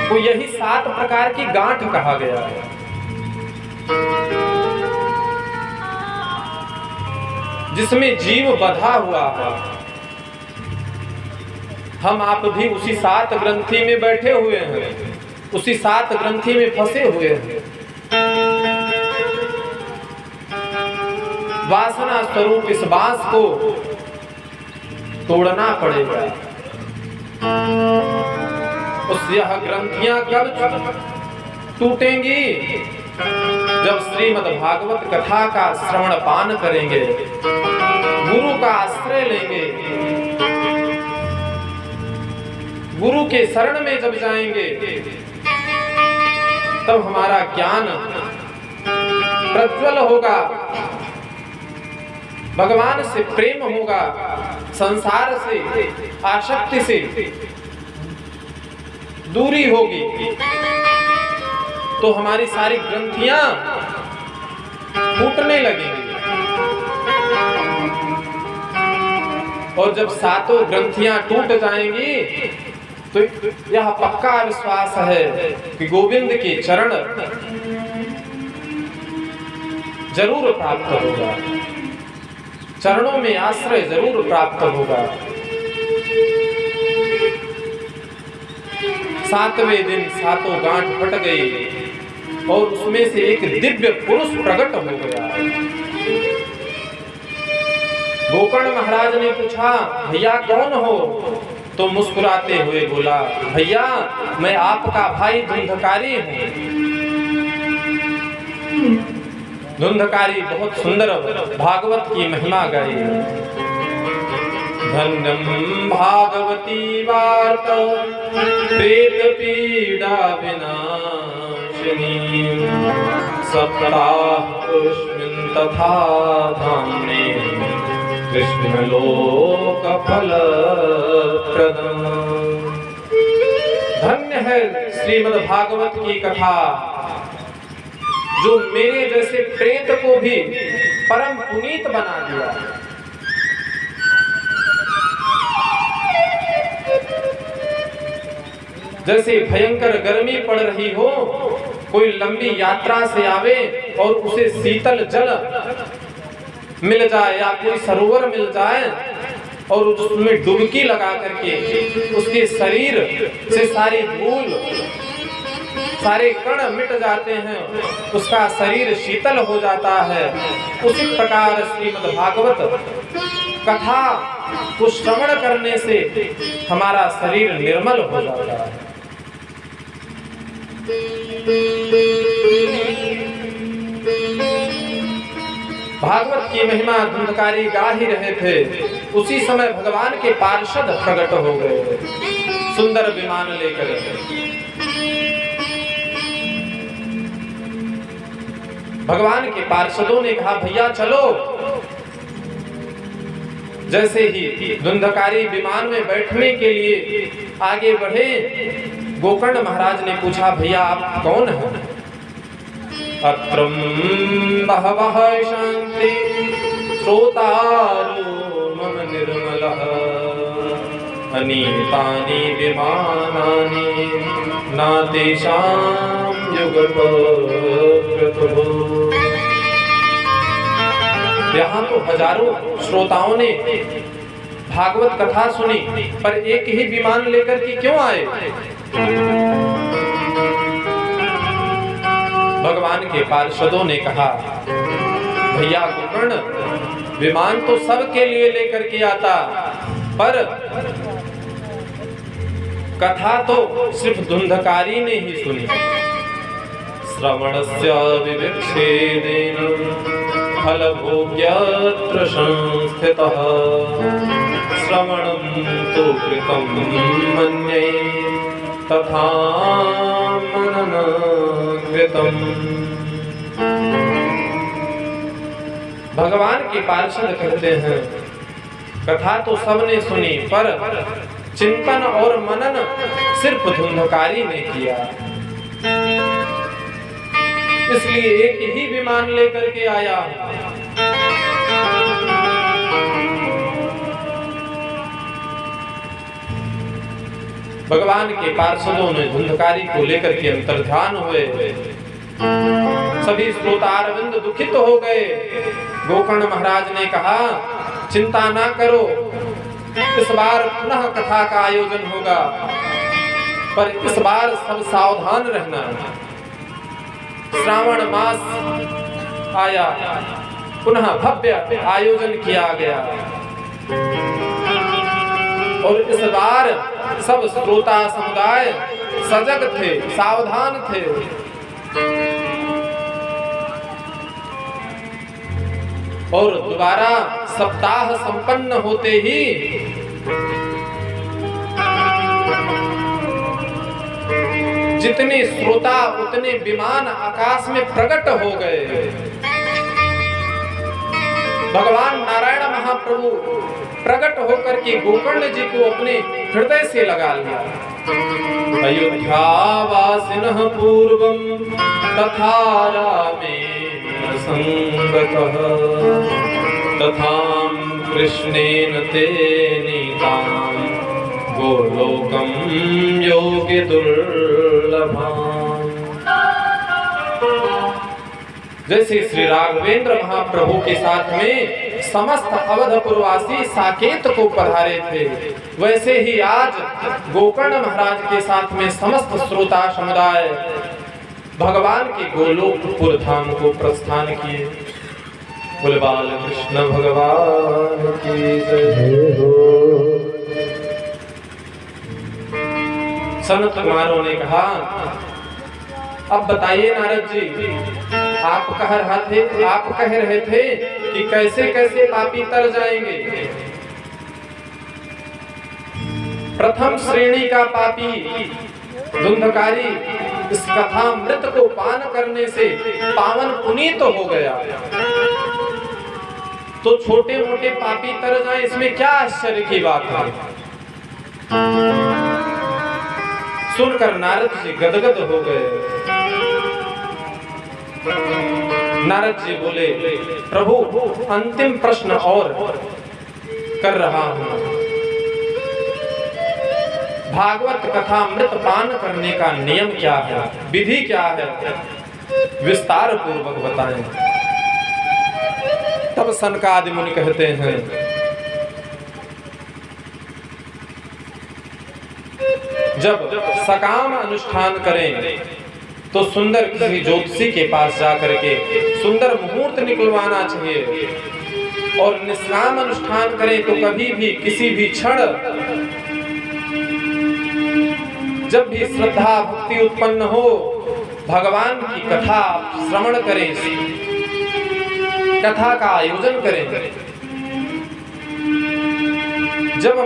तो यही 7 प्रकार की गांठ कहा गया है। जिसमें जीव बंधा हुआ है। हम आप भी उसी 7 ग्रंथि में बैठे हुए हैं, उसी 7 ग्रंथि में फंसे हुए हैं। वासना स्वरूप इस बांस को तोड़ना पड़ेगा। यह ग्रंथियां कब टूटेंगी? जब श्रीमद् भागवत कथा का श्रवण पान करेंगे, गुरु का आश्रय लेंगे, गुरु के शरण में जब जाएंगे, तब हमारा ज्ञान प्रज्वल होगा, भगवान से प्रेम होगा, संसार से आसक्ति से दूरी होगी, तो हमारी सारी ग्रंथियां टूटने लगेंगी। और जब 7 ग्रंथियां टूट जाएंगी, तो यह पक्का विश्वास है कि गोविंद के चरण जरूर प्राप्त होगा, चरणों में आश्रय जरूर प्राप्त होगा। 7वें दिन 7 गांठ फट गई और उसमें से एक दिव्य पुरुष प्रकट हो गया। गोकर्ण महाराज ने पूछा, भैया कौन हो? तो मुस्कुराते हुए बोला, भैया मैं आपका भाई धुंधकारी हूँ। धुंधकारी बहुत सुंदर भागवत की महिमा गाई। धन्यं भागवती वार्ता प्रेत पीड़ा विनाशिनी सप्ताह पुष्मिन् तथा धाम्ने कृष्ण लोक फल प्रदम्। धन्य है श्रीमद् भागवत की कथा, जो मेरे जैसे प्रेत को भी परम पुनीत बना दिया। जैसे भयंकर गर्मी पड़ रही हो, कोई लंबी यात्रा से आवे और उसे शीतल जल मिल जाए या कोई सरोवर मिल जाए और उसमें डुबकी लगा करके उसके शरीर से सारी धूल, सारे कण मिट जाते हैं, उसका शरीर शीतल हो जाता है। उसी प्रकार श्रीमद् भागवत कथा को श्रवण करने से हमारा शरीर निर्मल हो जाता है। भागवत की महिमा धुंधकारी गा ही रहे थे, उसी समय भगवान के पार्षद प्रकट हो गए सुंदर विमान लेकर। भगवान के पार्षदों ने कहा, भैया चलो। जैसे ही धुंधकारी विमान में बैठने के लिए आगे बढ़े, गोकर्ण महाराज ने पूछा, भैया आप कौन हैं? अत्रम बहवः शान्ति श्रोतारो मम निर्मलः अनीतानि विमानानि न तेषां युगपत्। यहाँ तो हजारों श्रोताओं ने भागवत कथा सुनी, पर एक ही विमान लेकर के क्यों आए? भगवान के पार्षदों ने कहा, भैया गोकर्ण, विमान तो सबके लिए लेकर के आता, पर कथा तो सिर्फ धुंधकारी ने ही सुनी। श्रवणस्य विविक्षेदेन फलभोग्यत्र संस्थितः श्रवणं तु कृतं मन्ये तथा मननं कृतम्। भगवान के पार्षद कहते हैं, कथा तो सबने सुनी, पर चिंतन और मनन सिर्फ धुंधकारी ने किया। इसलिए एक ही विमान लेकर के आया। भगवान के पार्षदों ने धुंधकारी को लेकर के अंतर्ध्यान हुए। सभी श्रोता अरविंद दुखित हो गए। गोकर्ण महाराज ने कहा, चिंता ना करो, इस बार पुनः कथा का आयोजन होगा, पर इस बार सब सावधान रहना। श्रावण मास आया, पुनः भव्य आयोजन किया गया, और इस बार सब श्रोता समुदाय सजग थे, सावधान थे। और दोबारा सप्ताह संपन्न होते ही जितने श्रोता उतने विमान आकाश में प्रकट हो गए। भगवान नारायण महाप्रभु प्रकट होकर के गोकर्ण जी को अपने हृदय से लगा लिया। अयोध्यावासिनः पूर्वं तथा रामेण संगतः तथां कृष्णेन ते नीतां गोलोकं योगी दुर्लभम्। जैसे श्री राघवेंद्र महाप्रभु के साथ में समस्त अवधपुरवासी साकेत को पधारे थे, वैसे ही आज गोकर्ण महाराज के साथ में समस्त श्रोता समुदाय भगवान के गोलोकपुर धाम को प्रस्थान किए। बोले बाल कृष्ण भगवान की जय हो। सनत कुमारों ने कहा, अब बताइए नारद जी, आप कह रहे थे कि कैसे कैसे पापी तर जाएंगे। प्रथम श्रेणी का पापी धुंधकारी इस कथामृत को पान करने से पावन पुनीत हो गया, तो छोटे मोटे पापी तर जाएं, इसमें क्या आश्चर्य की बात है। सुनकर नारद जी गदगद हो गए। नारद जी बोले, प्रभु अंतिम प्रश्न और कर रहा हूं। भागवत कथा अमृत पान करने का नियम क्या है, विधि क्या है, विस्तार पूर्वक बताएं। तब सनकादि मुनि कहते हैं, जब सकाम अनुष्ठान करें तो सुंदर किसी ज्योतिषी के पास जाकर के सुंदर मुहूर्त निकलवाना चाहिए, और निष्काम अनुष्ठान करें तो कभी भी किसी भी क्षण जब भी श्रद्धा भक्ति उत्पन्न हो भगवान की कथा श्रवण करें, कथा का आयोजन करें। जब